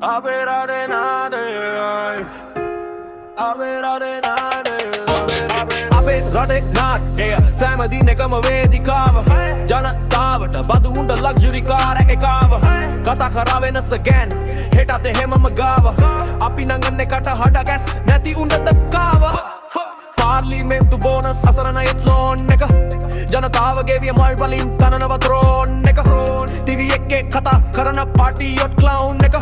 Aberadinade, Aberadinade, Aberadinade. සෑමදින එකම වේදිකාව ජනතාවට බදු උන්ඩ ලක්ෂරි කාර එකාව කතා කරා වෙනස ගැන් හෙටත් එහෙමම ගාව අපි නංගන්න එකට හඩ ගැස් නැති උන්ඩ දක්කාව පාර්ලිමේන්තු බෝනස් අසරණයත් ලෝන් එක ජනතාවගේ විය මල් වලින් තනනව ත්‍රෝන් එක ටිවී එකේ කතා කරන පාටියොට් ක්ලවුන් එක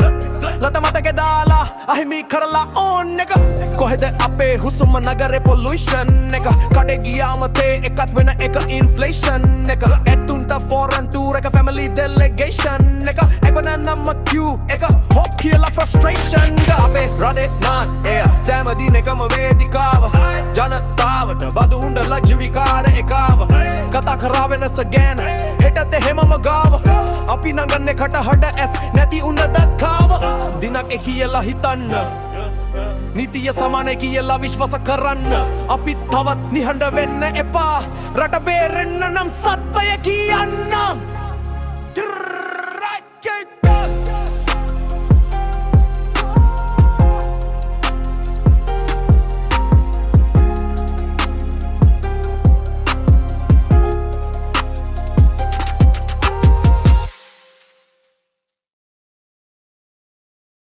ලත මතකේ දාලා අහිමි කරලා ඕන් එක කොහෙද අපේ හුස්ම නගරේ පොලුෂන් එක කඩේ ගියාම තේ එකත් වෙන එක ඉන්ෆ්ලේෂන් එක ඇතුන්ට ෆෝරන් ටූර් එක ෆැමිලි ඩෙලිගේෂන් එක එපන නම්ම කියු එක හොප් කියලා ෆ්‍රස්ට්‍රේෂන් අපේ රටේ නාන් එය සෑම දිනකම වේදිකාව ජනතාවට බදු උන්ඩ ලක්ෂරි කාර එකාව කතා කරා වෙනස ගැන හෙටත් එහෙමම ගාව අපි නගන්නේ කට හඩ ඇස් නැති උන්න දක්කාව දිනක් කියලා හිතන්න නීතිය සමානයි කියලා විශ්වාස කරන්න අපි තවත් නිහඬ වෙන්න එපා රට බේරෙන්න නම් සත්‍යය කියන්න